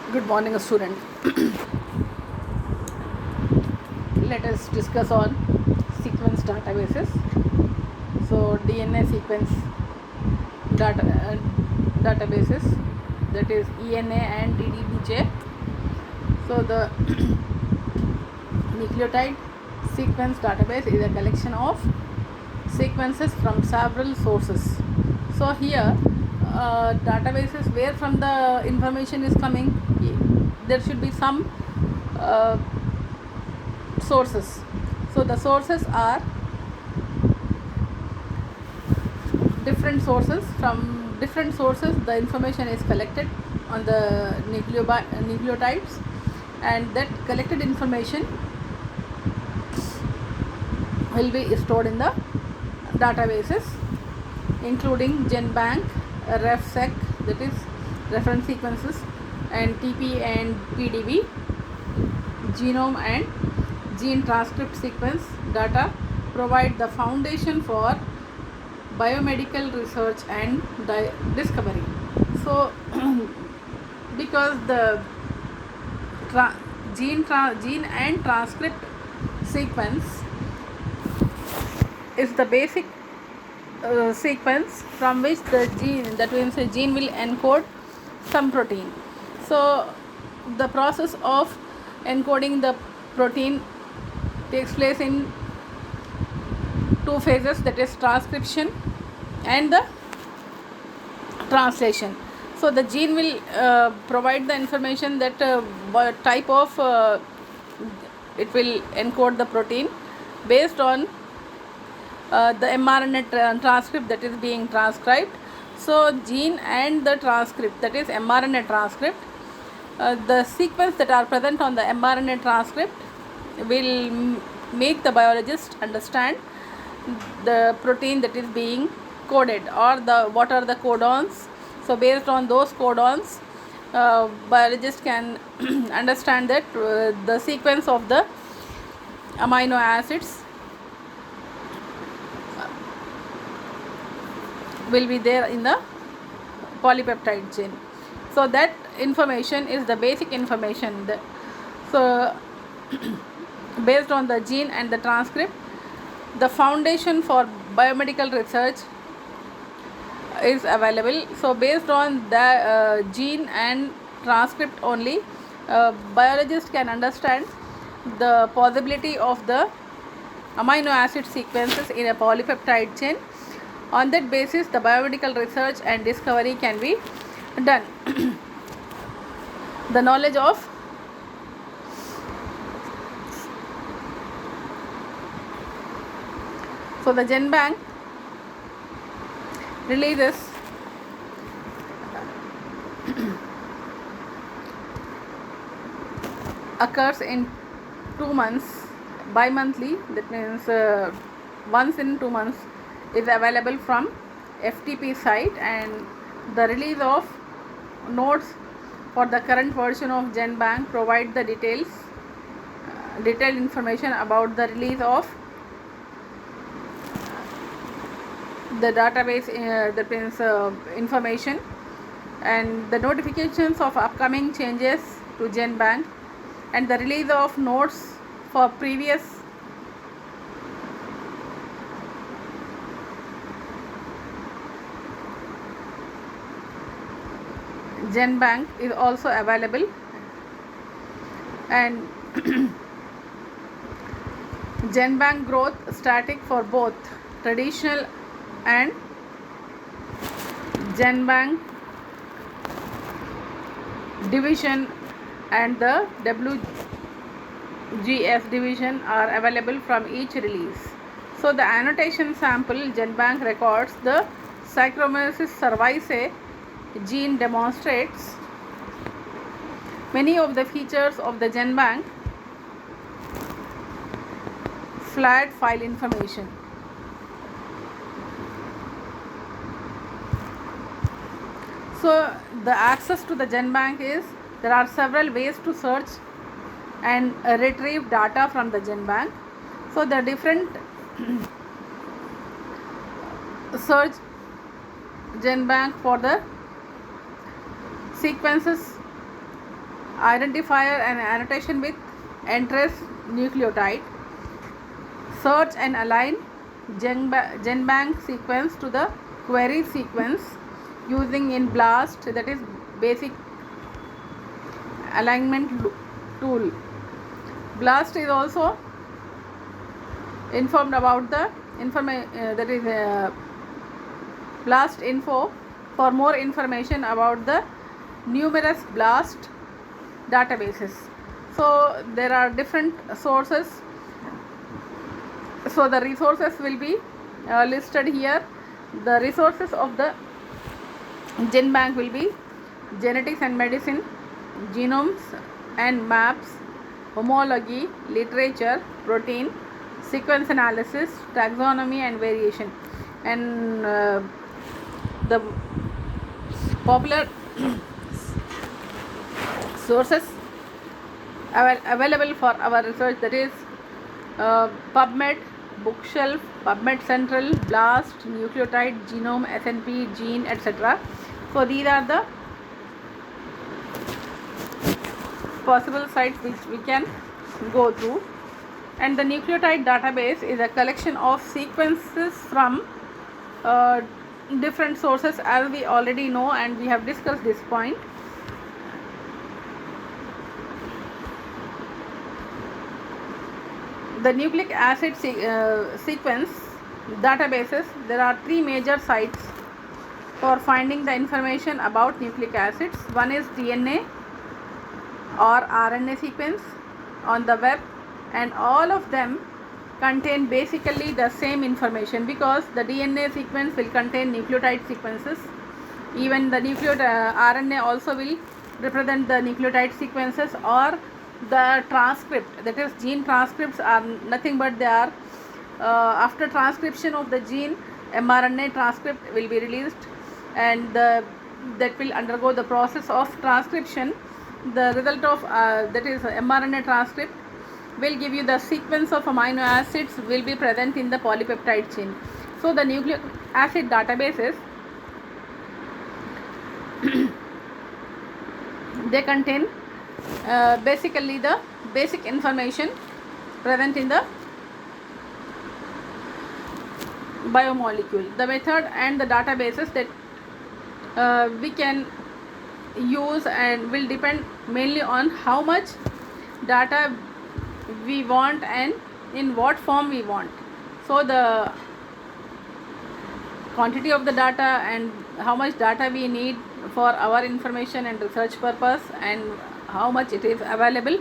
Good morning, student. Let us discuss on sequence databases. So, DNA sequence data databases, that is ENA and DDBJ. So, the nucleotide sequence database is a collection of sequences from several sources. So, here databases where from the information is coming, there should be some uh, sources. So the sources are different sources. From different sources the information is collected on the nucleotides, and that collected information will be stored in the databases, including GenBank, RefSeq, that is reference sequences, and TP and PDB, genome and gene transcript sequence data provide the foundation for biomedical research and discovery. So, because the gene and transcript sequence is the basic sequence from which the gene, that means the gene, will encode some protein. So the process of encoding the protein takes place in two phases, that is transcription and the translation. So the gene will provide the information that what type of it will encode the protein based on the mRNA transcript that is being transcribed. So gene and the transcript, that is mRNA transcript, the sequence that are present on the mRNA transcript will make the biologist understand the protein that is being coded, or the what are the codons. So based on those codons, biologist can understand that the sequence of the amino acids will be there in the polypeptide chain. So that information is the basic information. So based on the gene and the transcript, the foundation for biomedical research is available. So based on the gene and transcript only, biologists can understand the possibility of the amino acid sequences in a polypeptide chain. On that basis, the biomedical research and discovery can be done. The knowledge of so the GenBank releases occurs in 2 months, bi-monthly, that means once in 2 months is available from FTP site, and the release of notes for the current version of GenBank provide the detailed information about the release of the database, that means information, and the notifications of upcoming changes to GenBank, and the release of notes for previous GenBank is also available. And GenBank growth static for both traditional and GenBank division and the WGS division are available from each release. So the annotation sample GenBank records the Saccharomyces cerevisiae gene demonstrates many of the features of the GenBank flat file information. So the access to the GenBank is, there are several ways to search and retrieve data from the GenBank. So the different search GenBank for the sequences identifier and annotation with entries nucleotide, search and align GenBank sequence to the query sequence using in BLAST, that is basic alignment tool. BLAST is also informed about the that is BLAST info. For more information about the numerous BLAST databases, so there are different sources, so the resources will be listed here. The resources of the GenBank will be genetics and medicine, genomes and maps, homology, literature, protein, sequence analysis, taxonomy and variation. And the popular sources available for our research, that is PubMed, Bookshelf, PubMed Central, BLAST, Nucleotide, Genome, SNP, Gene, etc. So these are the possible sites which we can go through. And the nucleotide database is a collection of sequences from different sources, as we already know, and we have discussed this point. The nucleic acid sequence databases, there are three major sites for finding the information about nucleic acids. One is DNA or RNA sequence on the web, and all of them contain basically the same information, because the DNA sequence will contain nucleotide sequences. Even the RNA also will represent the nucleotide sequences, or the transcript, that is gene transcripts, are nothing but they are after transcription of the gene, mRNA transcript will be released, and that will undergo the process of transcription. The result of that is mRNA transcript will give you the sequence of amino acids will be present in the polypeptide chain. So the nucleic acid databases they contain basically the basic information present in the biomolecule. The method and the databases that we can use and will depend mainly on how much data we want and in what form we want. So the quantity of the data and how much data we need for our information and research purpose, and how much it is available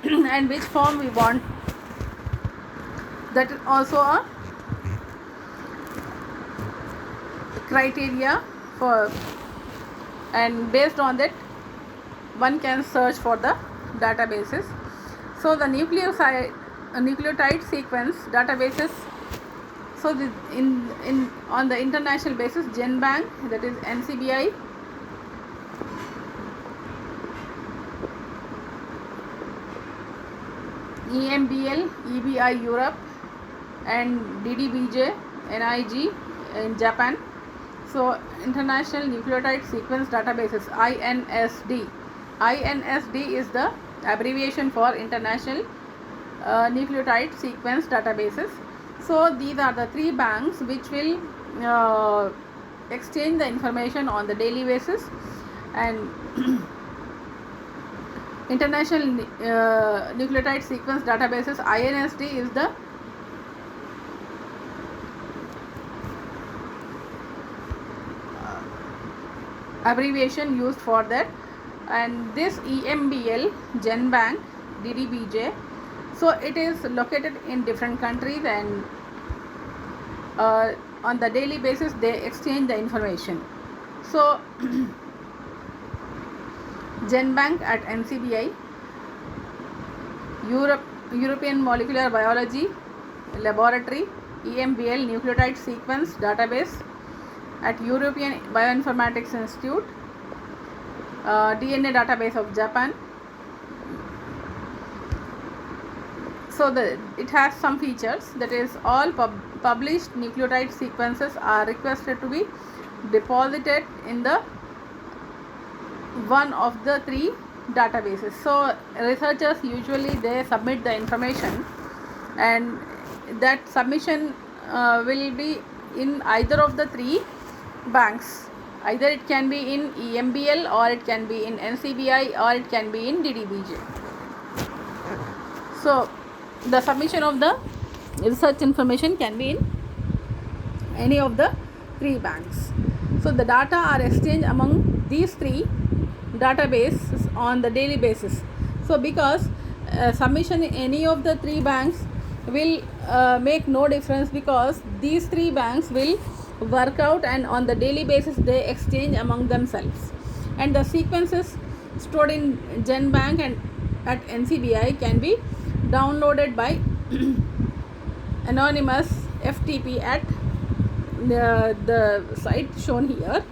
and which form we want, that is also a criteria for, and based on that one can search for the databases. So the nucleotide sequence databases, so on the international basis, GenBank, that is NCBI, EMBL, EBI Europe, and DDBJ, NIG in Japan. So International Nucleotide Sequence Databases, INSD. INSD is the abbreviation for International Nucleotide Sequence Databases. So these are the three banks which will exchange the information on the daily basis. And International Nucleotide Sequence Databases, INSD, is the abbreviation used for that. And this EMBL, GenBank, DDBJ, so it is located in different countries, and on the daily basis they exchange the information. So GenBank at NCBI, European Molecular Biology Laboratory, EMBL Nucleotide Sequence Database at European Bioinformatics Institute, DNA Database of Japan. So it has some features, that is all published nucleotide sequences are requested to be deposited in the one of the three databases. So researchers usually they submit the information, and that submission will be in either of the three banks. Either it can be in EMBL, or it can be in NCBI, or it can be in DDBJ. So the submission of the research information can be in any of the three banks. So the data are exchanged among these three databases on the daily basis. So because submission in any of the three banks will make no difference, because these three banks will work out, and on the daily basis they exchange among themselves, and the sequences stored in GenBank and at NCBI can be downloaded by anonymous FTP at the site shown here.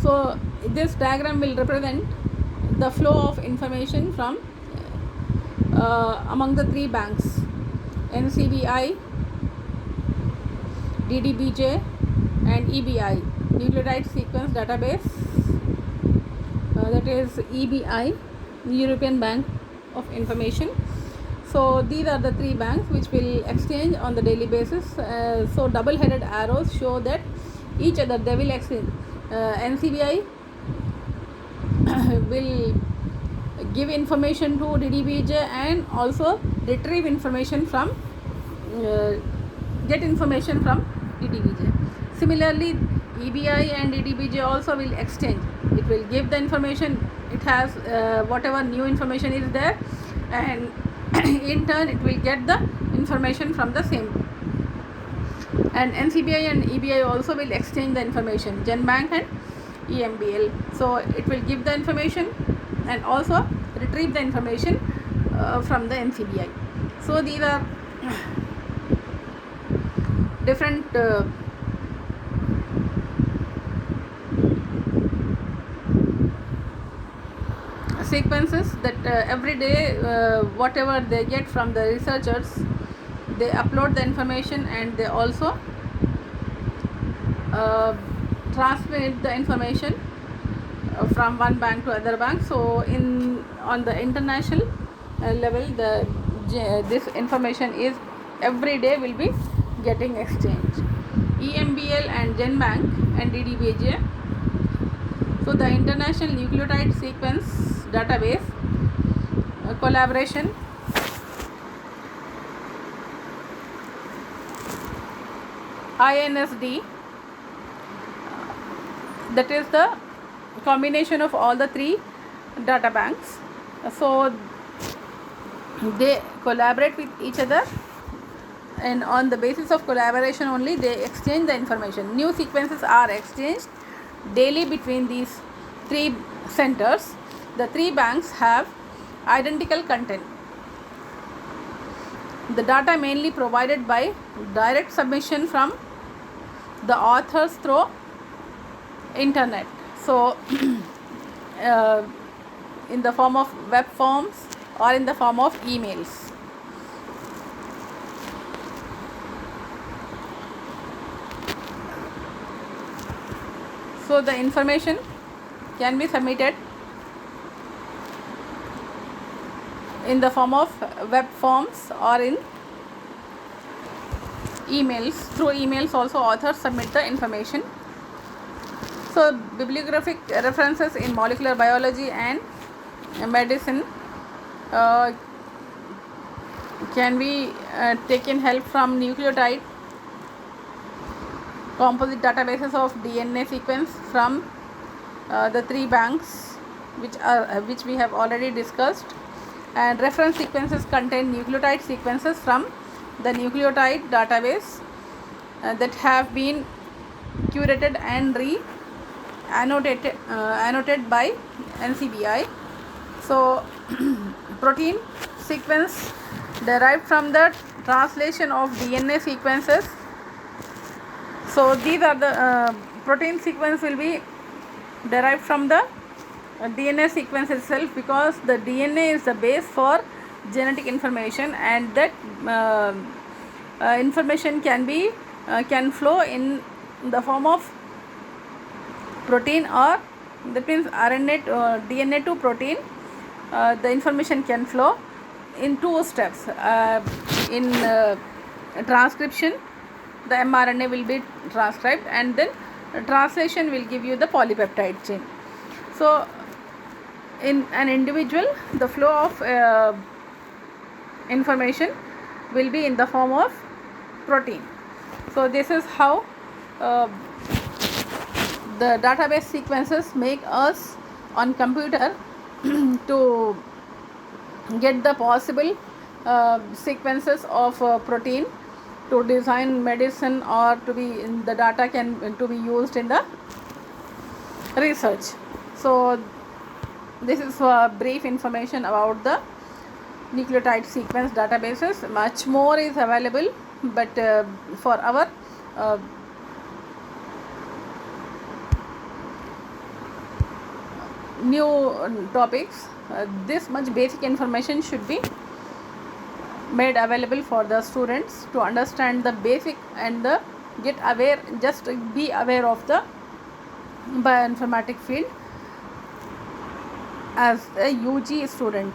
So this diagram will represent the flow of information from among the three banks: NCBI, DDBJ and EBI, nucleotide sequence database, that is EBI, European Bank of Information. So these are the three banks which will exchange on the daily basis. So double headed arrows show that each other they will exchange. NCBI will give information to DDBJ and also retrieve information from get information from DDBJ. Similarly, EBI and DDBJ also will exchange. It will give the information, it has whatever new information is there, and in turn it will get the information from the same. And NCBI and EBI also will exchange the information, GenBank and EMBL. So it will give the information and also retrieve the information from the NCBI. So these are different sequences that every day whatever they get from the researchers, they upload the information, and they also transmit the information from one bank to other bank. So on the international level, this information is every day will be getting exchanged. EMBL and GenBank and DDBJ. So the international nucleotide sequence database collaboration INSD, that is the combination of all the three data banks. So they collaborate with each other, and on the basis of collaboration only they exchange the information. New sequences are exchanged daily between these three centers. The three banks have identical content. The data mainly provided by direct submission from the authors through internet. So in the form of web forms or in the form of emails. So the information can be submitted in the form of web forms or in emails. Through emails also authors submit the information. So bibliographic references in molecular biology and medicine can be taken help from nucleotide composite databases of DNA sequence from the three banks which we have already discussed, and reference sequences contain nucleotide sequences from the nucleotide database that have been curated and annotated by NCBI. So protein sequence derived from the translation of DNA sequences. So these are the protein sequence will be derived from the DNA sequence itself, because the DNA is the base for genetic information, and that information can be can flow in the form of protein, or that means RNA DNA to protein. The information can flow in two steps. In transcription, the mRNA will be transcribed, and then translation will give you the polypeptide chain. So in an individual, the flow of information will be in the form of protein. So this is how the database sequences make us on computer to get the possible sequences of protein to design medicine, or to be in the data can to be used in the research. So this is brief information about the nucleotide sequence databases. Much more is available, but for our new topics, this much basic information should be made available for the students to understand the basic and the get aware, just be aware of the bioinformatics field as a UG student.